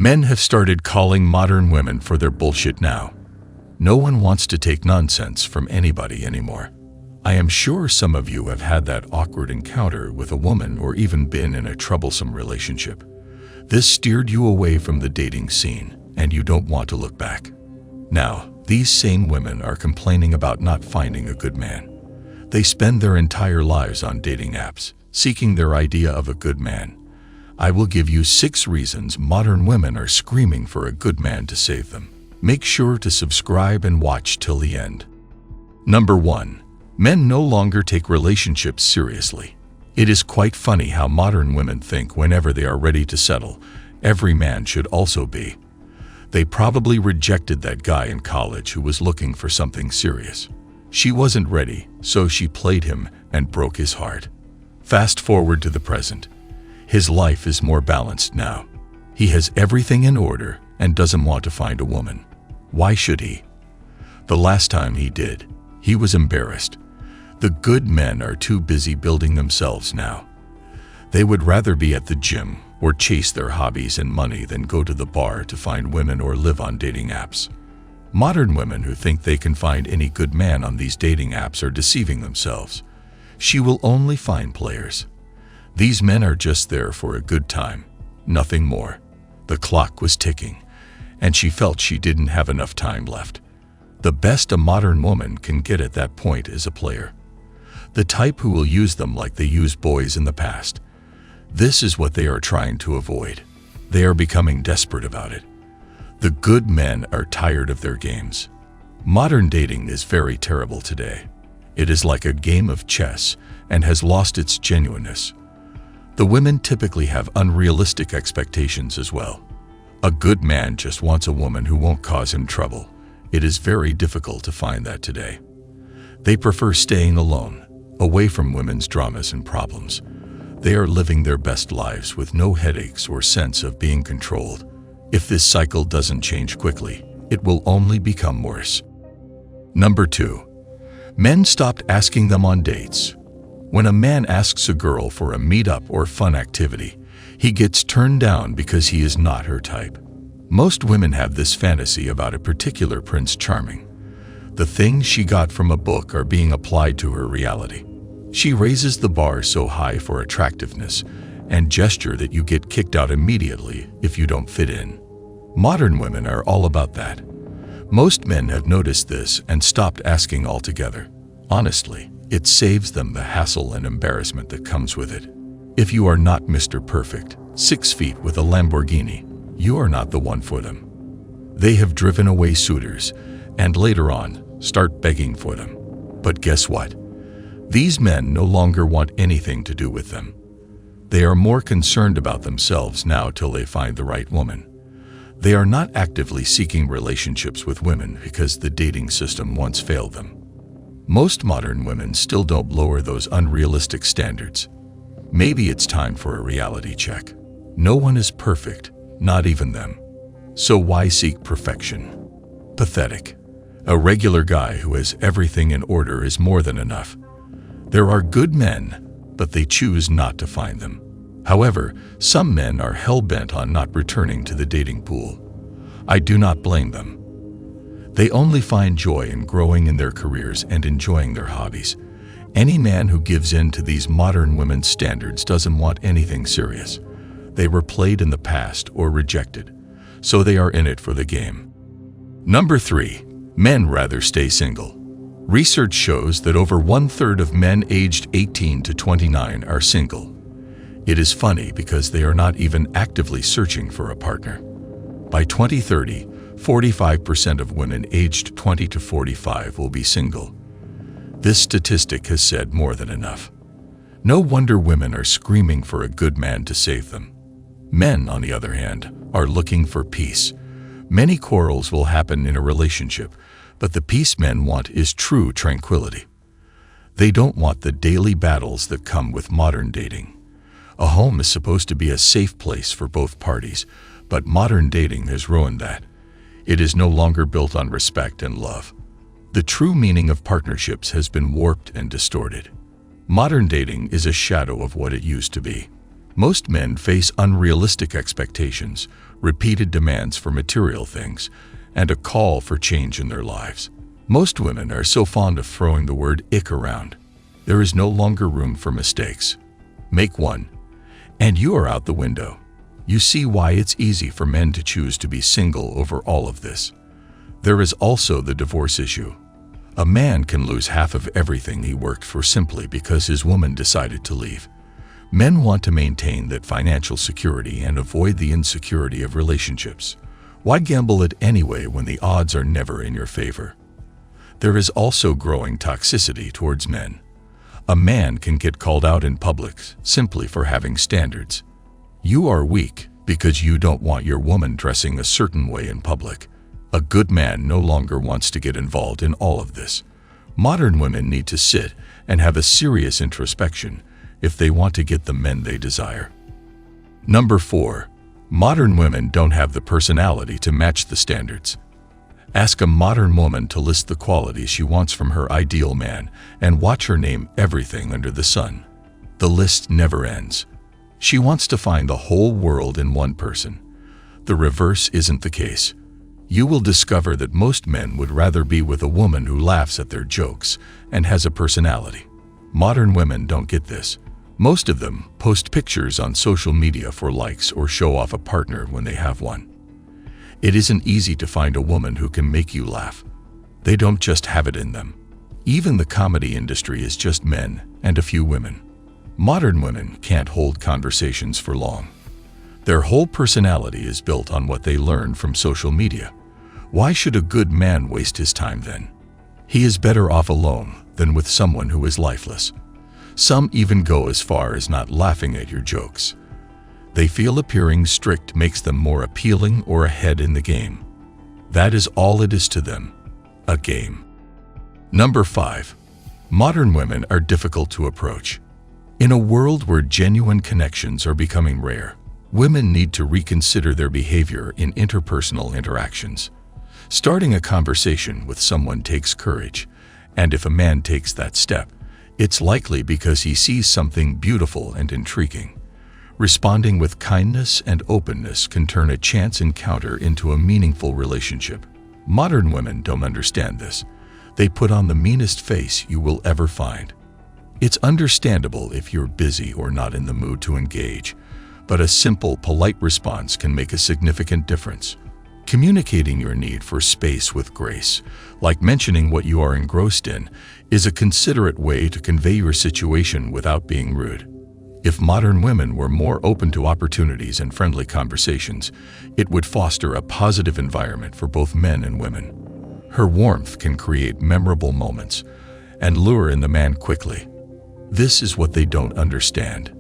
Men have started calling modern women for their bullshit now. No one wants to take nonsense from anybody anymore. I am sure some of you have had that awkward encounter with a woman or even been in a troublesome relationship. This steered you away from the dating scene, and you don't want to look back. Now, these same women are complaining about not finding a good man. They spend their entire lives on dating apps, seeking their idea of a good man. I will give you 6 reasons modern women are screaming for a good man to save them. Make sure to subscribe and watch till the end. Number 1. Men no longer take relationships seriously. It is quite funny how modern women think whenever they are ready to settle, every man should also be. They probably rejected that guy in college who was looking for something serious. She wasn't ready, so she played him and broke his heart. Fast forward to the present. His life is more balanced now. He has everything in order and doesn't want to find a woman. Why should he? The last time he did, he was embarrassed. The good men are too busy building themselves now. They would rather be at the gym or chase their hobbies and money than go to the bar to find women or live on dating apps. Modern women who think they can find any good man on these dating apps are deceiving themselves. She will only find players. These men are just there for a good time, nothing more. The clock was ticking, and she felt she didn't have enough time left. The best a modern woman can get at that point is a player. The type who will use them like they used boys in the past. This is what they are trying to avoid. They are becoming desperate about it. The good men are tired of their games. Modern dating is very terrible today. It is like a game of chess and has lost its genuineness. The women typically have unrealistic expectations as well. A good man just wants a woman who won't cause him trouble. It is very difficult to find that today. They prefer staying alone, away from women's dramas and problems. They are living their best lives with no headaches or sense of being controlled. If this cycle doesn't change quickly, it will only become worse. Number 2. Men stopped asking them on dates. When a man asks a girl for a meetup or fun activity, he gets turned down because he is not her type. Most women have this fantasy about a particular Prince Charming. The things she got from a book are being applied to her reality. She raises the bar so high for attractiveness and gesture that you get kicked out immediately if you don't fit in. Modern women are all about that. Most men have noticed this and stopped asking altogether. Honestly, it saves them the hassle and embarrassment that comes with it. If you are not Mr. Perfect, 6 feet with a Lamborghini, you are not the one for them. They have driven away suitors and later on start begging for them. But guess what? These men no longer want anything to do with them. They are more concerned about themselves now till they find the right woman. They are not actively seeking relationships with women because the dating system once failed them. Most modern women still don't lower those unrealistic standards. Maybe it's time for a reality check. No one is perfect, not even them. So why seek perfection? Pathetic. A regular guy who has everything in order is more than enough. There are good men, but they choose not to find them. However, some men are hell-bent on not returning to the dating pool. I do not blame them. They only find joy in growing in their careers and enjoying their hobbies. Any man who gives in to these modern women's standards doesn't want anything serious. They were played in the past or rejected, so they are in it for the game. Number 3. Men rather stay single. Research shows that over 1/3 of men aged 18 to 29 are single. It is funny because they are not even actively searching for a partner. By 2030, 45% of women aged 20 to 45 will be single. This statistic has said more than enough. No wonder women are screaming for a good man to save them. Men, on the other hand, are looking for peace. Many quarrels will happen in a relationship, but the peace men want is true tranquility. They don't want the daily battles that come with modern dating. A home is supposed to be a safe place for both parties, but modern dating has ruined that. It is no longer built on respect and love. The true meaning of partnerships has been warped and distorted. Modern dating is a shadow of what it used to be. Most men face unrealistic expectations, repeated demands for material things, and a call for change in their lives. Most women are so fond of throwing the word ick around. There is no longer room for mistakes. Make one, and you are out the window. You see why it's easy for men to choose to be single over all of this. There is also the divorce issue. A man can lose half of everything he worked for simply because his woman decided to leave. Men want to maintain that financial security and avoid the insecurity of relationships. Why gamble it anyway when the odds are never in your favor? There is also growing toxicity towards men. A man can get called out in public simply for having standards. You are weak because you don't want your woman dressing a certain way in public. A good man no longer wants to get involved in all of this. Modern women need to sit and have a serious introspection if they want to get the men they desire. Number 4. Modern women don't have the personality to match the standards. Ask a modern woman to list the qualities she wants from her ideal man and watch her name everything under the sun. The list never ends. She wants to find the whole world in one person. The reverse isn't the case. You will discover that most men would rather be with a woman who laughs at their jokes and has a personality. Modern women don't get this. Most of them post pictures on social media for likes or show off a partner when they have one. It isn't easy to find a woman who can make you laugh. They don't just have it in them. Even the comedy industry is just men and a few women. Modern women can't hold conversations for long. Their whole personality is built on what they learn from social media. Why should a good man waste his time then? He is better off alone than with someone who is lifeless. Some even go as far as not laughing at your jokes. They feel appearing strict makes them more appealing or ahead in the game. That is all it is to them, a game. Number 5. Modern women are difficult to approach. In a world where genuine connections are becoming rare, women need to reconsider their behavior in interpersonal interactions. Starting a conversation with someone takes courage, and if a man takes that step, it's likely because he sees something beautiful and intriguing. Responding with kindness and openness can turn a chance encounter into a meaningful relationship. Modern women don't understand this. They put on the meanest face you will ever find. It's understandable if you're busy or not in the mood to engage, but a simple, polite response can make a significant difference. Communicating your need for space with grace, like mentioning what you are engrossed in, is a considerate way to convey your situation without being rude. If modern women were more open to opportunities and friendly conversations, it would foster a positive environment for both men and women. Her warmth can create memorable moments and lure in the man quickly. This is what they don't understand.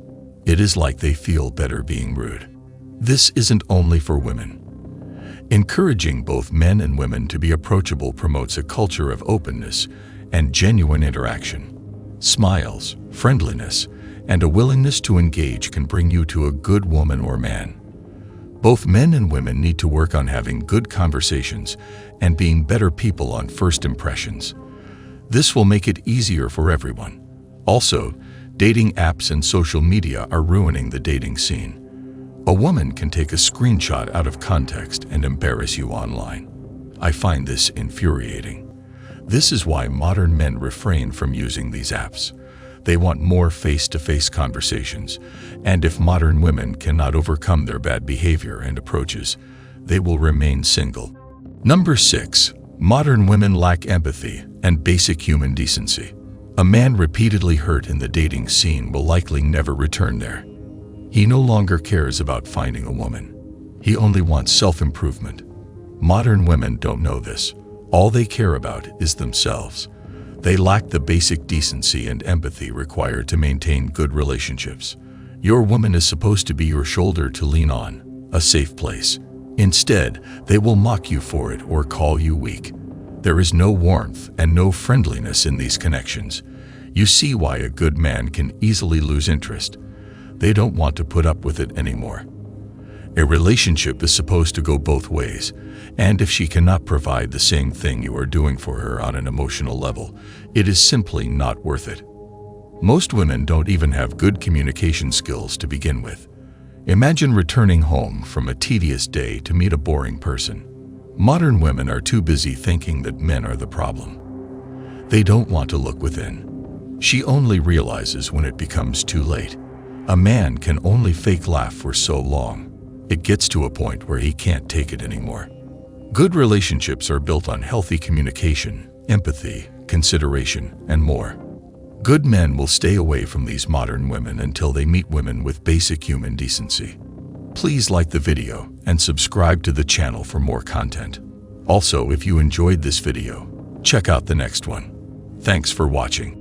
It is like they feel better being rude. This isn't only for women. Encouraging both men and women to be approachable promotes a culture of openness and genuine interaction. Smiles, friendliness, and a willingness to engage can bring you to a good woman or man. Both men and women need to work on having good conversations and being better people on first impressions. This will make it easier for everyone. Also, dating apps and social media are ruining the dating scene. A woman can take a screenshot out of context and embarrass you online. I find this infuriating. This is why modern men refrain from using these apps. They want more face-to-face conversations, and if modern women cannot overcome their bad behavior and approaches, they will remain single. Number 6. Modern women lack empathy and basic human decency. A man repeatedly hurt in the dating scene will likely never return there. He no longer cares about finding a woman. He only wants self-improvement. Modern women don't know this. All they care about is themselves. They lack the basic decency and empathy required to maintain good relationships. Your woman is supposed to be your shoulder to lean on, a safe place. Instead, they will mock you for it or call you weak. There is no warmth and no friendliness in these connections. You see why a good man can easily lose interest. They don't want to put up with it anymore. A relationship is supposed to go both ways, and if she cannot provide the same thing you are doing for her on an emotional level, it is simply not worth it. Most women don't even have good communication skills to begin with. Imagine returning home from a tedious day to meet a boring person. Modern women are too busy thinking that men are the problem. They don't want to look within. She only realizes when it becomes too late. A man can only fake laugh for so long. It gets to a point where he can't take it anymore. Good relationships are built on healthy communication, empathy, consideration, and more. Good men will stay away from these modern women until they meet women with basic human decency. Please like the video and subscribe to the channel for more content. Also, if you enjoyed this video, check out the next one. Thanks for watching.